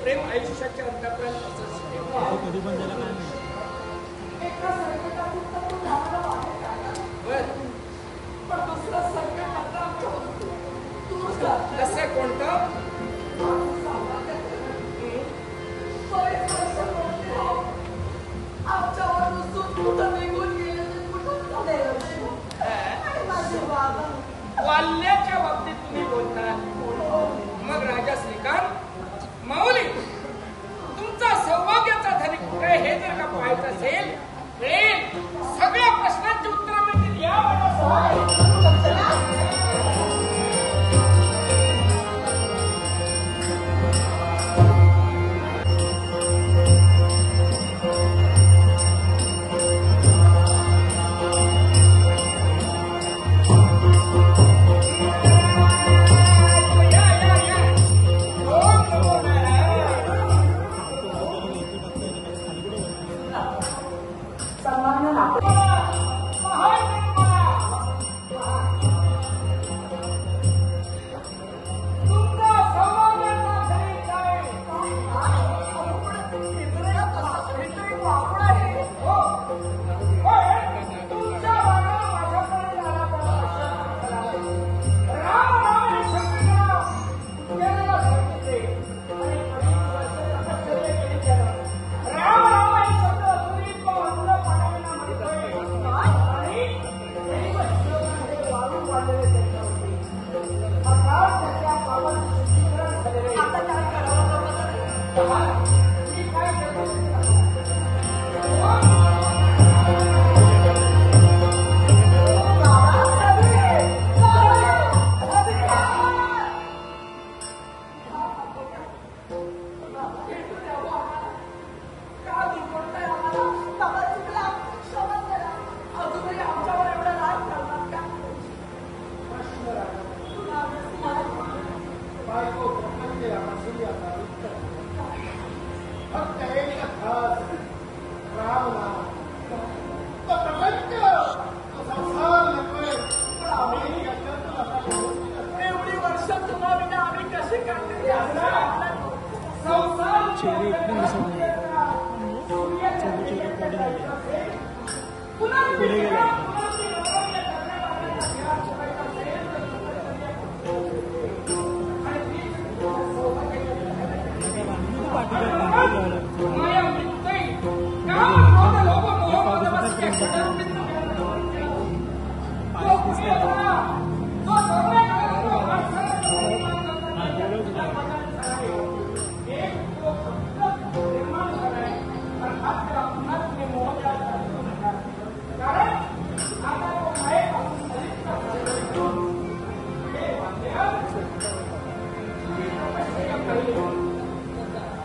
प्रेम आयुष्याच्या अंतापर्यंत असंच कधी पण त्याला काय एका संकटातून तर तू धावला बर पण दुसरं संकट आता कसं कोणतं आमच्यावर कुठं निघून गेले कुठून वाल्याच्या बाबतीत तुम्ही बोलता मग राजा श्रीकांत माऊली तुमचा सौभाग्याचा धनी कुठे हे जर का पाहायचं असेल सगळ्या प्रश्नांची उत्तर मिळतील या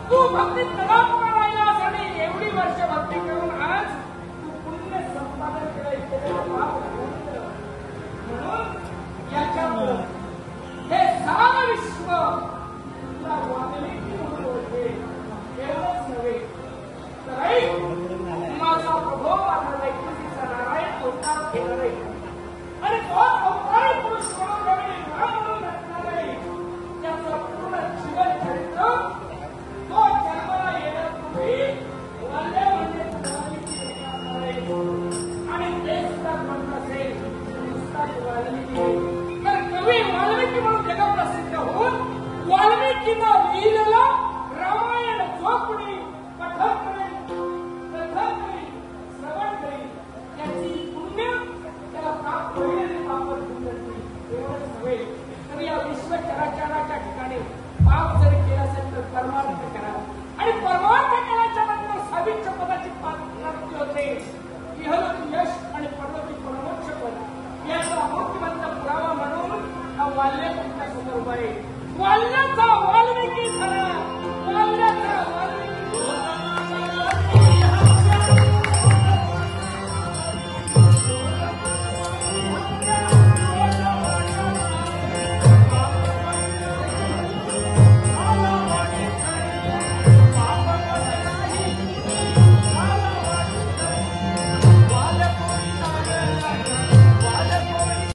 तू भक्तीत तलाव करायलास आणि एवढी वर्ष भक्ती करून आज तू पुण्य संपादन म्हणून याच्यामुळे हे सारं विश्व तुला वागले